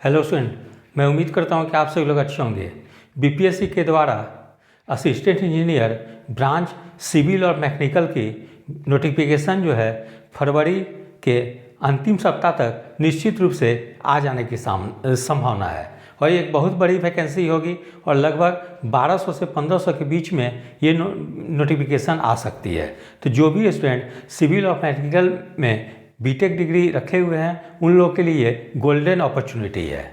Hello student, मैं उम्मीद करता हूँ कि आप सभी लोग अच्छे होंगे। बीपीएससी के द्वारा असिस्टेंट इंजीनियर ब्रांच सिविल और मैकेनिकल की नोटिफिकेशन जो है फरवरी के अंतिम सप्ताह तक निश्चित रूप से आ जाने की संभावना है और ये एक बहुत बड़ी वैकेंसी होगी और लगभग 1200 से 1500 के बीच में ये नोटिफिकेशन आ सकती है। तो जो भी स्टूडेंट सिविल और मैकेनिकल में बीटेक डिग्री रखे हुए हैं उन लोगों के लिए गोल्डन अपॉर्चुनिटी है।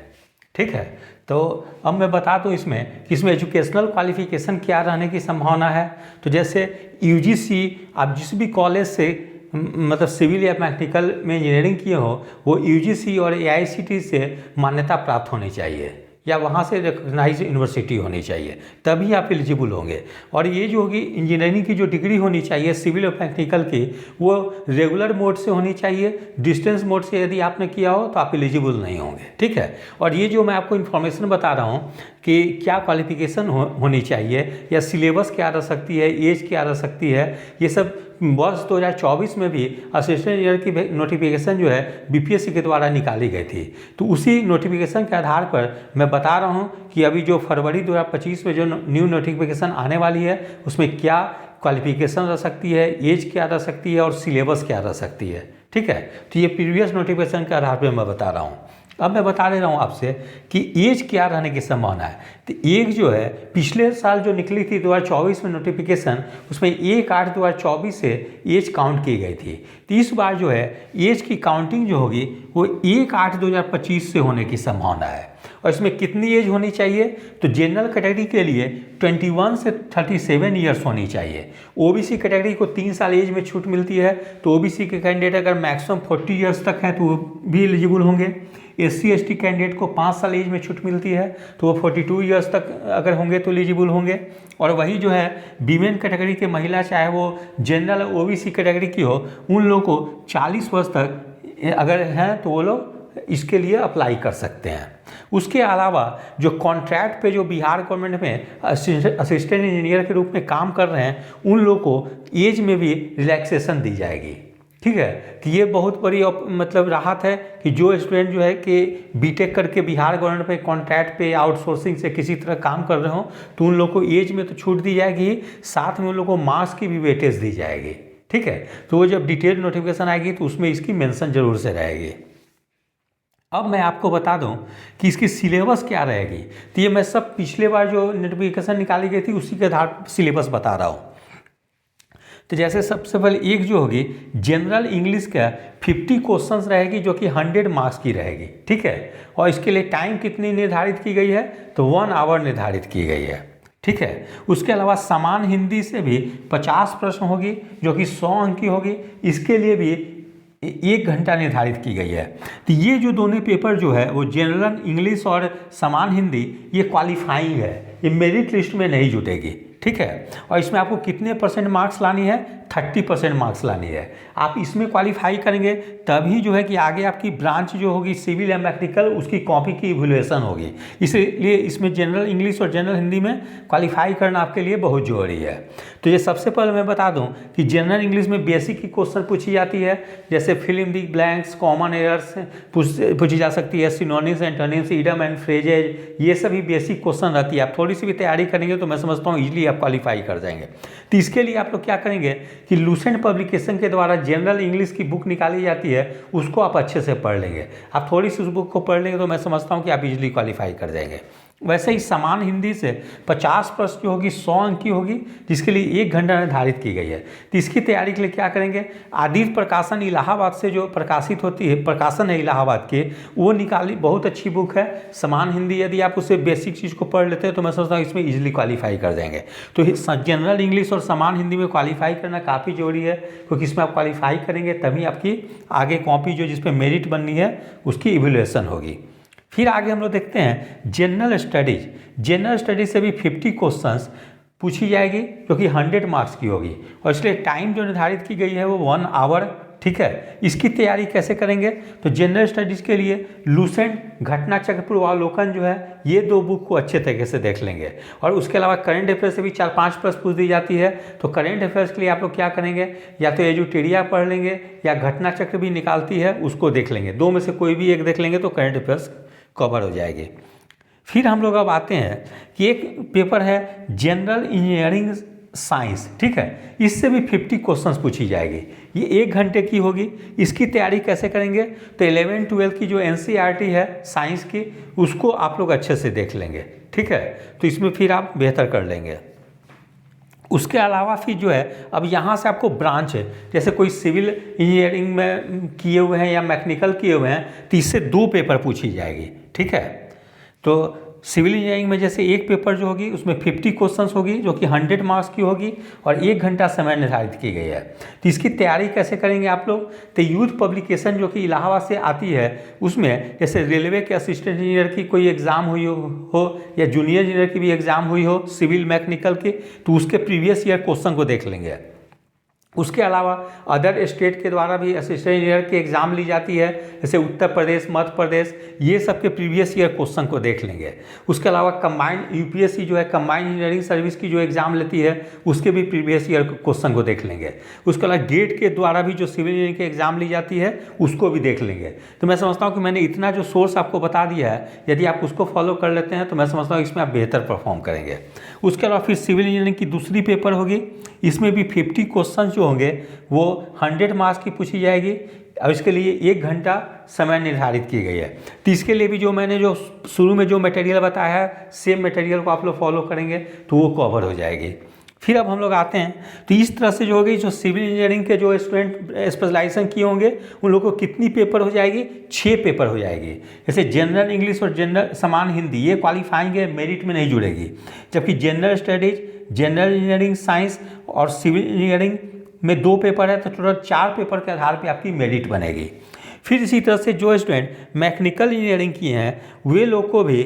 ठीक है, तो अब मैं बता दूं इसमें कि इसमें एजुकेशनल क्वालिफिकेशन क्या रहने की संभावना है। तो जैसे यूजीसी, आप जिस भी कॉलेज से मतलब सिविल या मैकेनिकल में इंजीनियरिंग किए हो वो यूजीसी और एआईसीटीई से मान्यता प्राप्त होनी चाहिए या वहाँ से रिकॉग्नाइज यूनिवर्सिटी होनी चाहिए, तभी आप एलिजिबल होंगे। और ये जो होगी इंजीनियरिंग की जो डिग्री होनी चाहिए सिविल और मैकेनिकल की, वो रेगुलर मोड से होनी चाहिए। डिस्टेंस मोड से यदि आपने किया हो तो आप एलिजिबल नहीं होंगे। ठीक है, और ये जो मैं आपको इन्फॉर्मेशन बता रहा हूँ कि क्या क्वालिफिकेशन होनी चाहिए या सिलेबस क्या रह सकती है, एज क्या रह सकती है, ये सब वर्ष 2024 में भी असिस्टेंट इंजीनियर की नोटिफिकेशन जो है बीपीएससी के द्वारा निकाली गई थी। तो उसी नोटिफिकेशन के आधार पर मैं बता रहा हूँ कि अभी जो फरवरी 2025 में जो न्यू नोटिफिकेशन आने वाली है उसमें क्या क्वालिफिकेशन रह सकती है, एज क्या रह सकती है और सिलेबस क्या रह सकती है। ठीक है, तो ये प्रीवियस नोटिफिकेशन के आधार पर मैं बता रहा हूँ। अब मैं बता दे रहा हूँ आपसे कि एज क्या रहने की संभावना है। तो एज जो है पिछले साल जो निकली थी 2024 में नोटिफिकेशन, उसमें 1/8/2024 से एज काउंट की गई थी। तो इस बार जो है एज की काउंटिंग जो होगी वो 1/8/2025 से होने की संभावना है। और इसमें कितनी एज होनी चाहिए, तो जनरल कैटेगरी के लिए 21 से 37 ईयर्स होनी चाहिए। ओबीसी कैटेगरी को 3 साल एज में छूट मिलती है, तो ओबीसी के कैंडिडेट अगर मैक्सिमम 40 ईयर्स तक हैं तो वो भी एलिजिबल होंगे। SC ST कैंडिडेट को 5 साल एज में छूट मिलती है तो वो 42 ईयर्स तक अगर होंगे तो एलिजिबल होंगे। और वही जो है वीमेन कैटेगरी के महिला, चाहे वो जनरल ओबीसी कैटेगरी की हो, उन लोगों को 40 वर्ष तक अगर हैं तो वो लोग इसके लिए अप्लाई कर सकते हैं। उसके अलावा जो कॉन्ट्रैक्ट पे जो बिहार गवर्नमेंट में असिस्टेंट इंजीनियर के रूप में काम कर रहे हैं उन लोगों को एज में भी रिलैक्सेशन दी जाएगी। ठीक है, कि ये बहुत बड़ी मतलब राहत है कि जो स्टूडेंट जो है कि बीटेक करके बिहार गवर्नमेंट पे कॉन्ट्रैक्ट पे आउटसोर्सिंग से किसी तरह काम कर रहे हो तो उन लोग को एज में तो छूट दी जाएगी, साथ में उन लोग को मार्क्स की भी वेटेज दी जाएगी। ठीक है, तो वो जब डिटेल नोटिफिकेशन आएगी तो उसमें इसकी मेंशन जरूर से रहेगी। अब मैं आपको बता दूं कि इसकी सिलेबस क्या रहेगी। तो ये मैं सब पिछले बार जो नोटिफिकेशन निकाली गई थी उसी के आधार पर सिलेबस बता रहा हूँ। तो जैसे सबसे पहले एक जो होगी जनरल इंग्लिश का 50 क्वेश्चंस रहेगी जो कि 100 मार्क्स की रहेगी। ठीक है, और इसके लिए टाइम कितनी निर्धारित की गई है, तो 1 आवर निर्धारित की गई है। ठीक है, उसके अलावा समान हिंदी से भी 50 प्रश्न होगी जो कि 100 अंक की होगी, इसके लिए भी 1 घंटा निर्धारित की गई है। तो ये जो दोनों पेपर जो है वो जनरल इंग्लिश और समान हिंदी ये क्वालिफाइंग है, ये मेरिट लिस्ट में नहीं जुटेगी। ठीक है, और इसमें आपको कितने % मार्क्स लानी है, 30% मार्क्स लानी है। आप इसमें क्वालिफाई करेंगे तभी जो है कि आगे आपकी ब्रांच जो होगी सिविल या मैकेनिकल उसकी कॉपी की इवैल्यूएशन होगी। इसलिए इसमें जनरल इंग्लिश और जनरल हिंदी में क्वालिफाई करना आपके लिए बहुत जरूरी है। तो ये सबसे पहले मैं बता दूं कि जनरल इंग्लिश में बेसिक की क्वेश्चन पूछी जाती है, जैसे fill in the blanks, common errors पूछी जा सकती है, synonyms, antonyms, idiom and phrases, ये सभी बेसिक क्वेश्चन रहती है। आप थोड़ी सी भी तैयारी करेंगे तो मैं समझता हूँ इजीली आप क्वालिफाई कर जाएंगे। तो इसके लिए आप लोग क्या करेंगे कि लूसेंट पब्लिकेशन के द्वारा जनरल इंग्लिश की बुक निकाली जाती है, उसको आप अच्छे से पढ़ लेंगे। आप थोड़ी सी उस बुक को पढ़ लेंगे तो मैं समझता हूँ कि आप इजीली क्वालिफाई कर जाएंगे। वैसे ही समान हिंदी से 50 प्रश्न की होगी, 100 अंक की होगी, जिसके लिए 1 घंटा निर्धारित की गई है। तो इसकी तैयारी के लिए क्या करेंगे, आदित्य प्रकाशन इलाहाबाद से जो प्रकाशित होती है, प्रकाशन है इलाहाबाद के, वो निकाली बहुत अच्छी बुक है समान हिंदी। यदि आप उससे बेसिक चीज़ को पढ़ लेते हैं तो मैं समझता हूँ इसमें इजीली क्वालिफाई कर जाएंगे। तो जनरल इंग्लिश और समान हिंदी में क्वालिफाई करना काफ़ी जरूरी है, क्योंकि इसमें आप क्वालिफाई करेंगे तभी आपकी आगे कॉपी जो जिस पर मेरिट बननी है उसकी इवैल्यूएशन होगी। फिर आगे हम लोग देखते हैं जनरल स्टडीज। जनरल स्टडीज से भी 50 क्वेश्चंस पूछी जाएगी जो कि 100 मार्क्स की होगी, और इसलिए टाइम जो निर्धारित की गई है वो 1 आवर। ठीक है, इसकी तैयारी कैसे करेंगे, तो जनरल स्टडीज के लिए लूसेंट, घटना चक्र पूर्वावलोकन जो है ये 2 बुक को अच्छे तरीके से देख लेंगे। और उसके अलावा करंट अफेयर्स से भी 4-5 प्रश्न पूछ दी जाती है। तो करंट अफेयर्स के लिए आप लोग क्या करेंगे, या तो एजुटेरिया पढ़ लेंगे या घटना चक्र भी निकालती है उसको देख लेंगे, 2 में से कोई भी एक देख लेंगे तो करंट अफेयर्स कवर हो जाएगी। फिर हम लोग अब आते हैं कि एक पेपर है जनरल इंजीनियरिंग साइंस, ठीक है, इससे भी 50 क्वेश्चंस पूछी जाएगी। ये 1 घंटे की होगी। इसकी तैयारी कैसे करेंगे, तो 11-12 की जो NCERT है साइंस की, उसको आप लोग अच्छे से देख लेंगे, ठीक है, तो इसमें फिर आप बेहतर कर लेंगे। उसके अलावा फिर जो है अब यहाँ से आपको ब्रांच है, जैसे कोई सिविल इंजीनियरिंग में किए हुए हैं या मैकेनिकल किए हुए हैं, तो इससे 2 पेपर पूछी जाएगी, ठीक है। तो सिविल इंजीनियरिंग में जैसे एक पेपर जो होगी उसमें 50 क्वेश्चंस होगी जो कि 100 मार्क्स की होगी और 1 घंटा समय निर्धारित की गई है। तो इसकी तैयारी कैसे करेंगे आप लोग, तो यूथ पब्लिकेशन जो कि इलाहाबाद से आती है, उसमें जैसे रेलवे के असिस्टेंट इंजीनियर की कोई एग्ज़ाम हुई हो या जूनियर इंजीनियर की भी एग्ज़ाम हुई हो सिविल मैकेनिकल की, तो उसके प्रीवियस ईयर क्वेश्चन को देख लेंगे। उसके अलावा अदर स्टेट के द्वारा भी असिस्टेंट इंजीनियर की एग्ज़ाम ली जाती है, जैसे उत्तर प्रदेश, मध्य प्रदेश, ये सब के प्रीवियस ईयर क्वेश्चन को देख लेंगे। उसके अलावा कंबाइंड UPSC जो है कंबाइंड इंजीनियरिंग सर्विस की जो एग्ज़ाम लेती है, उसके भी प्रीवियस ईयर क्वेश्चन को देख लेंगे। उसके अलावा गेट के द्वारा भी जो सिविल इंजीनियरिंग की एग्ज़ाम ली जाती है, उसको भी देख लेंगे। तो मैं समझता हूँ कि मैंने इतना जो सोर्स आपको बता दिया है, यदि आप उसको फॉलो कर लेते हैं तो मैं समझता हूँ इसमें आप बेहतर परफॉर्म करेंगे। उसके अलावा फिर सिविल इंजीनियरिंग की दूसरी पेपर होगी, इसमें भी 50 क्वेश्चन जो होंगे वो 100 मार्क्स की पूछी जाएगी और इसके लिए 1 घंटा समय निर्धारित की गई है। तो इसके लिए भी जो मैंने जो शुरू में जो मटेरियल बताया है, सेम मटेरियल को आप लोग फॉलो करेंगे तो वो कवर हो जाएगी। फिर अब हम लोग आते हैं, तो इस तरह से जो होगी, जो सिविल इंजीनियरिंग के जो स्टूडेंट स्पेशलाइजेशन किए होंगे उन लोगों को कितनी पेपर हो जाएगी, 6 पेपर हो जाएगी। जैसे जनरल इंग्लिश और जनरल समान हिंदी ये क्वालिफाइंग है, मेरिट में नहीं जुड़ेगी, जबकि general studies, general engineering science और सिविल इंजीनियरिंग में 2 पेपर है, तो टोटल 4 पेपर के आधार पर आपकी मेरिट बनेगी। फिर इसी तरह से जो स्टूडेंट मैकेनिकल इंजीनियरिंग किए हैं वे लोग को भी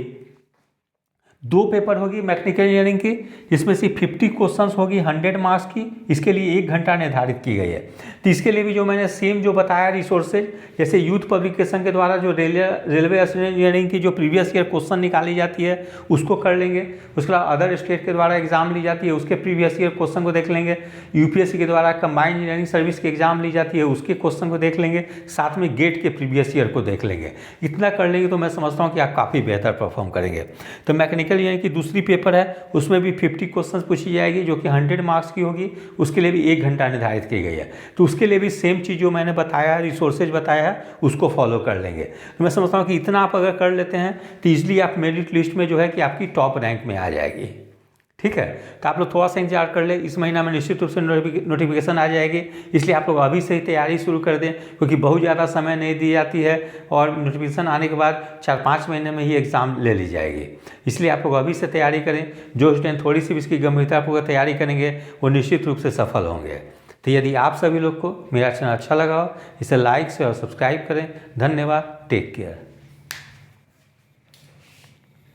2 पेपर होगी मैकेनिकल इंजीनियरिंग की, जिसमें से 50 क्वेश्चंस होगी 100 मार्क्स की, इसके लिए 1 घंटा निर्धारित की गई है। तो इसके लिए भी जो मैंने सेम जो बताया रिसोर्सेज, जैसे यूथ पब्लिकेशन के द्वारा जो रेलवे इंजीनियरिंग की जो प्रीवियस ईयर क्वेश्चन निकाली जाती है उसको कर लेंगे। उसके बाद अदर स्टेट के द्वारा एग्जाम ली जाती है उसके प्रीवियस ईयर क्वेश्चन को देख लेंगे। UPSC के द्वारा कंबाइंड इंजीनियरिंग सर्विस की एग्जाम ली जाती है उसके क्वेश्चन को देख लेंगे, साथ में गेट के प्रीवियस ईयर को देख लेंगे। इतना कर लेंगे तो मैं समझता हूँ कि आप काफ़ी बेहतर परफॉर्म करेंगे। तो मैकेनिकल इंजीनियरिंग की दूसरी पेपर है, उसमें भी 50 क्वेश्चंस पूछी जाएगी जो कि 100 मार्क्स की होगी, उसके लिए भी 1 घंटा निर्धारित की गई है। तो उसके लिए भी सेम चीज़ जो मैंने बताया, रिसोर्सेज बताया है, उसको फॉलो कर लेंगे। तो मैं समझता हूँ कि इतना आप अगर कर लेते हैं तो ईजिली आप मेरिट लिस्ट में जो है कि आपकी टॉप रैंक में आ जाएगी। ठीक है, तो आप लोग थोड़ा सा इंतजार कर ले, इस महीना में निश्चित रूप से नोटिफिकेशन आ जाएगी, इसलिए आप लोग अभी से ही तैयारी शुरू कर दें, क्योंकि बहुत ज़्यादा समय नहीं दी जाती है और नोटिफिकेशन आने के बाद 4-5 महीने में ही एग्ज़ाम ले ली जाएगी। इसलिए आप लोग अभी से तैयारी करें। जो स्टूडेंट थोड़ी सी भी इसकी गंभीरतापूर्वक तैयारी करेंगे वो निश्चित रूप से सफल होंगे। तो यदि आप सभी लोग को मेरा चैनल अच्छा लगा हो, इसे लाइक से और सब्सक्राइब करें। धन्यवाद, टेक केयर।